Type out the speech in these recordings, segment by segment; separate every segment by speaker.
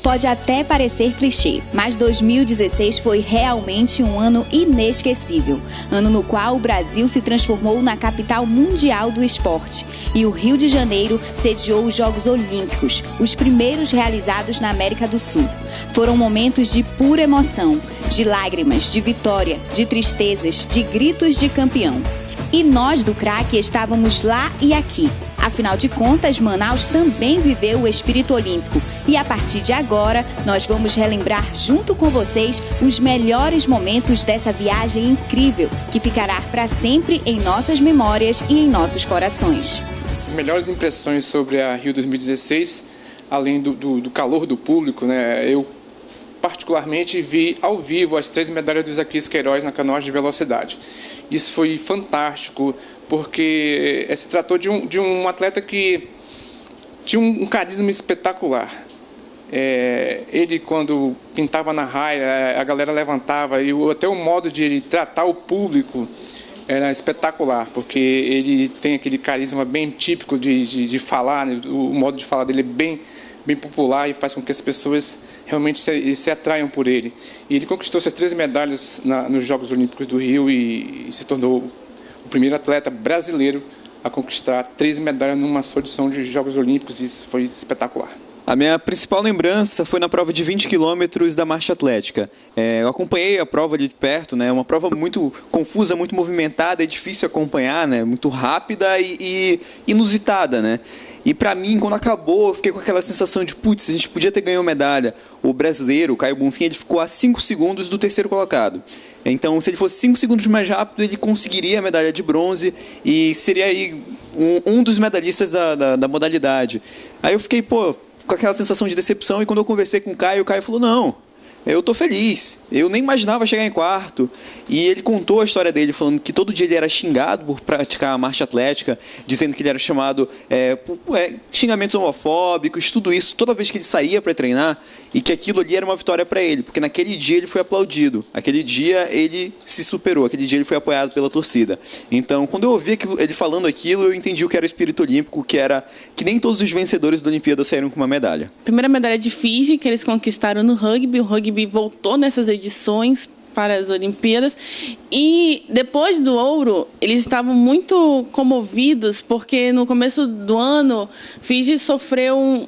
Speaker 1: pode até parecer clichê, mas 2016 foi realmente um ano inesquecível. Ano no qual o Brasil se transformou na capital mundial do esporte. E o Rio de Janeiro sediou os Jogos Olímpicos, os primeiros realizados na América do Sul. Foram momentos de pura emoção, de lágrimas, de vitória, de tristezas, de gritos de campeão. E nós do Craque estávamos lá e aqui. Afinal de contas, Manaus também viveu o espírito olímpico. E a partir de agora, nós vamos relembrar junto com vocês os melhores momentos dessa viagem incrível, que ficará para sempre em nossas memórias e em nossos corações.
Speaker 2: As melhores impressões sobre a Rio 2016, além do calor do público, né, eu particularmente vi ao vivo as 3 medalhas do Isaquias Queiroz na canoagem de velocidade. Isso foi fantástico, porque se tratou de um atleta que tinha um carisma espetacular. Ele, quando pintava na raia, a galera levantava, e até o modo de ele tratar o público era espetacular, porque ele tem aquele carisma bem típico de falar, né? O modo de falar dele é bem popular e faz com que as pessoas realmente se atraiam por ele. E ele conquistou essas 3 medalhas nos Jogos Olímpicos do Rio e se tornou o primeiro atleta brasileiro a conquistar 3 medalhas numa só edição de Jogos Olímpicos. Isso foi espetacular.
Speaker 3: A minha principal lembrança foi na prova de 20 quilômetros da marcha atlética. Eu acompanhei a prova ali de perto, né? Uma prova muito confusa, muito movimentada, é difícil acompanhar, né? Muito rápida e inusitada, né? E para mim, quando acabou, eu fiquei com aquela sensação de, putz, a gente podia ter ganho medalha. O brasileiro, o Caio Bonfim, ele ficou a 5 segundos do terceiro colocado. Então, se ele fosse 5 segundos mais rápido, ele conseguiria a medalha de bronze e seria aí um dos medalhistas da modalidade. Aí eu fiquei, com aquela sensação de decepção, e quando eu conversei com o Caio falou, não, eu tô feliz, eu nem imaginava chegar em quarto. E ele contou a história dele, falando que todo dia ele era xingado por praticar a marcha atlética, dizendo que ele era chamado por xingamentos homofóbicos, tudo isso, toda vez que ele saía para treinar, e que aquilo ali era uma vitória para ele, porque naquele dia ele foi aplaudido, aquele dia ele se superou, aquele dia ele foi apoiado pela torcida. Então, quando eu ouvi ele falando aquilo, eu entendi o que era o espírito olímpico, que nem todos os vencedores da Olimpíada saíram com uma medalha.
Speaker 4: Primeira medalha de Fiji, que eles conquistaram no rugby, o rugby voltou nessas edições para as Olimpíadas, e depois do ouro eles estavam muito comovidos porque no começo do ano Fiji sofreu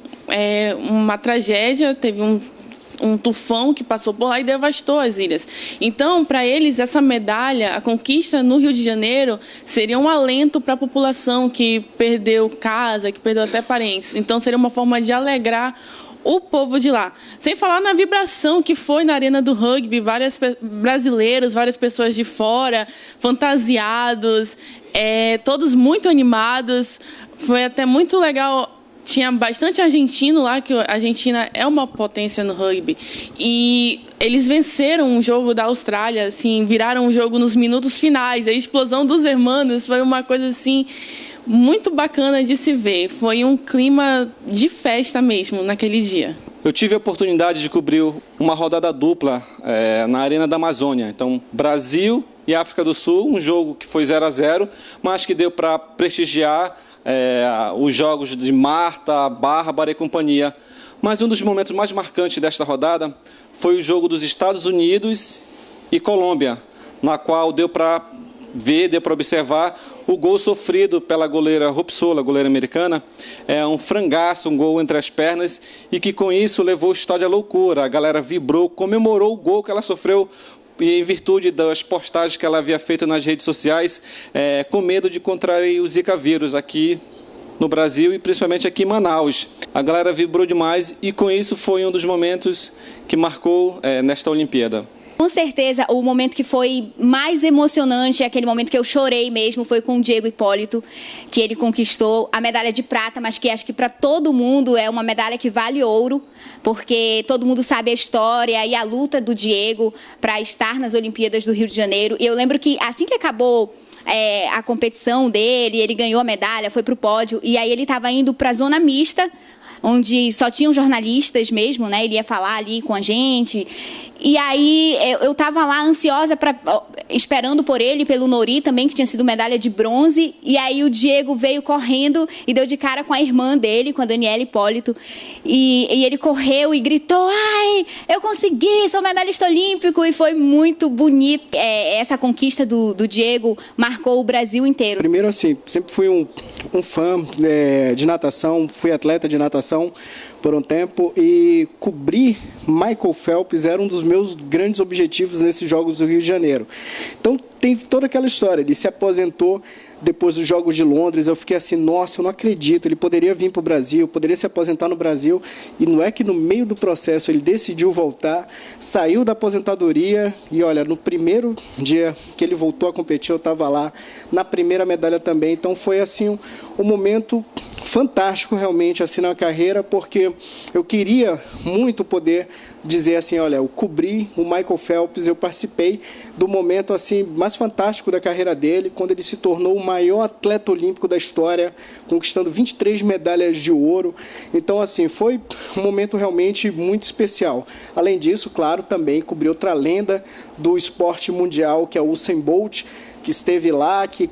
Speaker 4: uma tragédia, teve um tufão que passou por lá e devastou as ilhas. Então, para eles, essa medalha, a conquista no Rio de Janeiro, seria um alento para a população que perdeu casa, que perdeu até parentes. Então, seria uma forma de alegrar o povo de lá. Sem falar na vibração que foi na arena do rugby, vários brasileiros, várias pessoas de fora, fantasiados, todos muito animados. Foi até muito legal. Tinha bastante argentino lá, que a Argentina é uma potência no rugby. E eles venceram um jogo da Austrália, assim, viraram um jogo nos minutos finais. A explosão dos hermanos foi uma coisa assim muito bacana de se ver. Foi um clima de festa mesmo naquele dia.
Speaker 5: Eu tive a oportunidade de cobrir uma rodada dupla na Arena da Amazônia. Então, Brasil e África do Sul, um jogo que foi 0-0, mas que deu para prestigiar os jogos de Marta, Bárbara e companhia. Mas um dos momentos mais marcantes desta rodada foi o jogo dos Estados Unidos e Colômbia, na qual deu para ver, deu para observar o gol sofrido pela goleira Robsola, goleira americana. Um frangaço, um gol entre as pernas, e que com isso levou o estádio à loucura. A galera vibrou, comemorou o gol que ela sofreu em virtude das postagens que ela havia feito nas redes sociais, com medo de contrair o Zika vírus aqui no Brasil e principalmente aqui em Manaus. A galera vibrou demais e com isso foi um dos momentos que marcou nesta Olimpíada.
Speaker 1: Com certeza, o momento que foi mais emocionante, aquele momento que eu chorei mesmo, foi com o Diego Hipólito, que ele conquistou a medalha de prata, mas que acho que para todo mundo é uma medalha que vale ouro, porque todo mundo sabe a história e a luta do Diego para estar nas Olimpíadas do Rio de Janeiro. E eu lembro que assim que acabou a competição dele, ele ganhou a medalha, foi para o pódio, e aí ele estava indo para a zona mista, onde só tinham jornalistas mesmo, né? Ele ia falar ali com a gente. E aí eu estava lá ansiosa, esperando por ele, pelo Nori também, que tinha sido medalha de bronze. E aí o Diego veio correndo e deu de cara com a irmã dele, com a Daniela Hipólito. E ele correu e gritou: ai, eu consegui, sou medalhista olímpico. E foi muito bonito. Essa conquista do Diego marcou o Brasil inteiro.
Speaker 6: Primeiro, assim, sempre fui um fã de natação, fui atleta de natação por um tempo, e cobrir Michael Phelps era um dos meus grandes objetivos nesses Jogos do Rio de Janeiro. Então tem toda aquela história, ele se aposentou depois dos Jogos de Londres, eu fiquei assim, nossa, eu não acredito, ele poderia vir para o Brasil, poderia se aposentar no Brasil, e não é que no meio do processo ele decidiu voltar, saiu da aposentadoria, e olha, no primeiro dia que ele voltou a competir, eu estava lá, na primeira medalha também, então foi assim um momento fantástico realmente assim na carreira, porque eu queria muito poder dizer assim, olha, eu cobri o Michael Phelps, eu participei do momento assim mais fantástico da carreira dele, quando ele se tornou o maior atleta olímpico da história, conquistando 23 medalhas de ouro. Então assim, foi um momento realmente muito especial. Além disso, claro, também cobri outra lenda do esporte mundial, que é o Usain Bolt, que esteve lá, que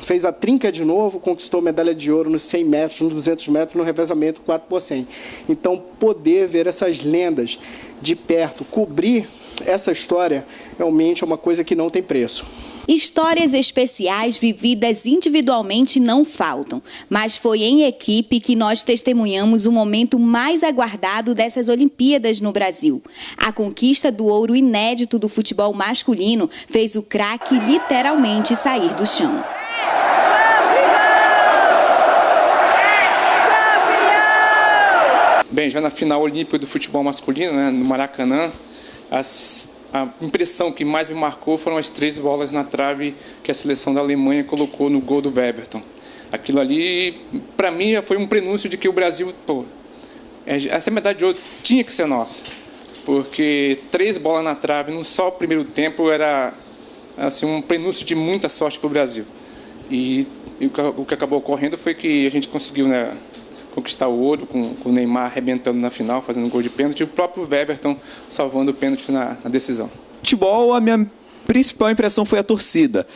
Speaker 6: fez a trinca de novo, conquistou medalha de ouro nos 100 metros, nos 200 metros, no revezamento 4x100. Então, poder ver essas lendas de perto, cobrir essa história, realmente é uma coisa que não tem preço.
Speaker 1: Histórias especiais vividas individualmente não faltam, mas foi em equipe que nós testemunhamos o momento mais aguardado dessas Olimpíadas no Brasil. A conquista do ouro inédito do futebol masculino fez o craque literalmente sair do chão.
Speaker 2: Bem, já na final olímpica do futebol masculino, né, no Maracanã, a impressão que mais me marcou foram as 3 bolas na trave que a seleção da Alemanha colocou no gol do Weberton. Aquilo ali, para mim, foi um prenúncio de que o Brasil, essa medalha de ouro tinha que ser nossa. Porque 3 bolas na trave num só primeiro tempo era assim, um prenúncio de muita sorte para o Brasil. E o que acabou ocorrendo foi que a gente conseguiu, né, conquistar o ouro, com o Neymar arrebentando na final, fazendo um gol de pênalti, e o próprio Weberton salvando o pênalti na decisão.
Speaker 3: Futebol, a minha principal impressão foi a torcida.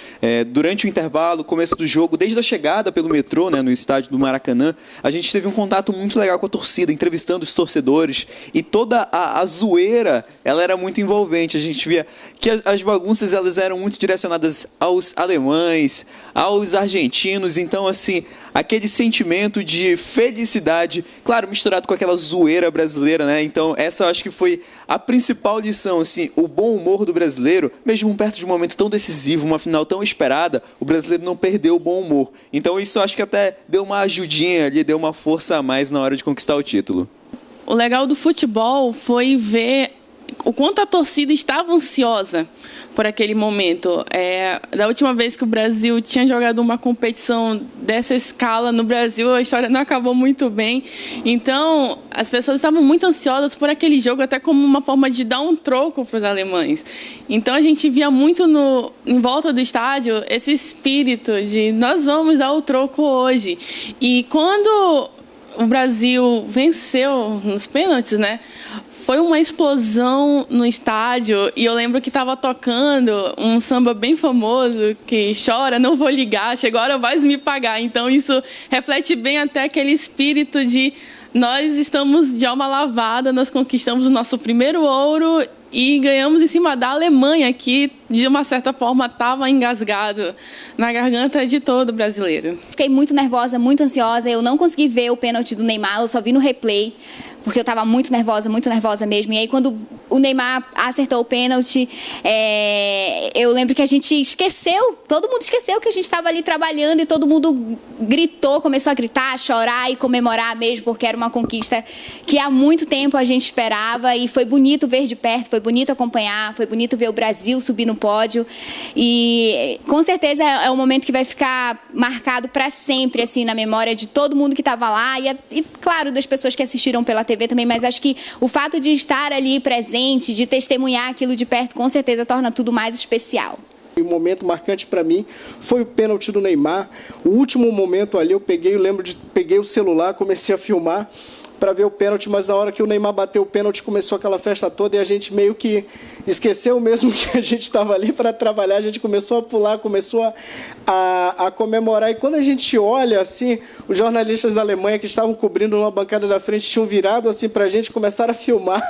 Speaker 3: Durante o intervalo, começo do jogo, desde a chegada pelo metrô, né, no estádio do Maracanã, a gente teve um contato muito legal com a torcida, entrevistando os torcedores, e toda a zoeira, ela era muito envolvente. A gente via que as bagunças, elas eram muito direcionadas aos alemães, aos argentinos, então assim, aquele sentimento de felicidade, claro, misturado com aquela zoeira brasileira, né? Então essa eu acho que foi a principal lição, assim, o bom humor do brasileiro, mesmo perto de um momento tão decisivo, uma final tão esperada, o brasileiro não perdeu o bom humor. Então isso eu acho que até deu uma ajudinha ali, deu uma força a mais na hora de conquistar o título.
Speaker 4: O legal do futebol foi ver o quanto a torcida estava ansiosa por aquele momento. Da última vez que o Brasil tinha jogado uma competição dessa escala no Brasil, a história não acabou muito bem. Então, as pessoas estavam muito ansiosas por aquele jogo, até como uma forma de dar um troco para os alemães. Então, a gente via muito em volta do estádio esse espírito de nós vamos dar o troco hoje. E quando o Brasil venceu nos pênaltis, né? Foi uma explosão no estádio, e eu lembro que estava tocando um samba bem famoso, que chora, não vou ligar, chegou a hora, vais me pagar. Então isso reflete bem até aquele espírito de nós estamos de alma lavada, nós conquistamos o nosso primeiro ouro e ganhamos em cima da Alemanha, que de uma certa forma estava engasgado na garganta de todo brasileiro.
Speaker 1: Fiquei muito nervosa, muito ansiosa, eu não consegui ver o pênalti do Neymar, eu só vi no replay, porque eu estava muito nervosa mesmo. E aí, quando o Neymar acertou o pênalti, eu lembro que a gente esqueceu, todo mundo esqueceu que a gente estava ali trabalhando, e todo mundo gritou, começou a gritar, a chorar e comemorar mesmo, porque era uma conquista que há muito tempo a gente esperava, e foi bonito ver de perto, foi bonito acompanhar, foi bonito ver o Brasil subir no pódio, e com certeza é um momento que vai ficar marcado para sempre, assim, na memória de todo mundo que estava lá, e claro, das pessoas que assistiram pela TV também, mas acho que o fato de estar ali presente, de testemunhar aquilo de perto, com certeza torna tudo mais especial.
Speaker 6: Um momento marcante para mim foi o pênalti do Neymar. O último momento ali, peguei o celular, comecei a filmar, para ver o pênalti, mas na hora que o Neymar bateu o pênalti começou aquela festa toda e a gente meio que esqueceu mesmo que a gente estava ali para trabalhar, a gente começou a pular, começou a comemorar, e quando a gente olha assim, os jornalistas da Alemanha que estavam cobrindo uma bancada da frente tinham virado assim para a gente, começaram a filmar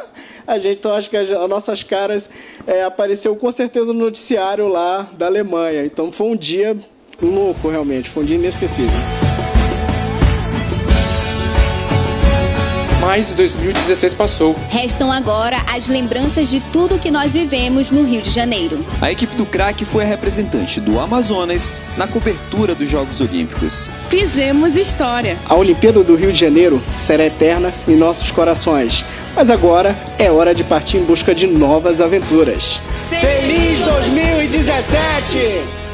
Speaker 6: a gente, então acho que as nossas caras apareceu com certeza no noticiário lá da Alemanha, então foi um dia louco realmente, foi um dia inesquecível.
Speaker 2: Mas 2016 passou.
Speaker 1: Restam agora as lembranças de tudo que nós vivemos no Rio de Janeiro.
Speaker 3: A equipe do craque foi a representante do Amazonas na cobertura dos Jogos Olímpicos.
Speaker 4: Fizemos história.
Speaker 6: A Olimpíada do Rio de Janeiro será eterna em nossos corações. Mas agora é hora de partir em busca de novas aventuras. Feliz 2017!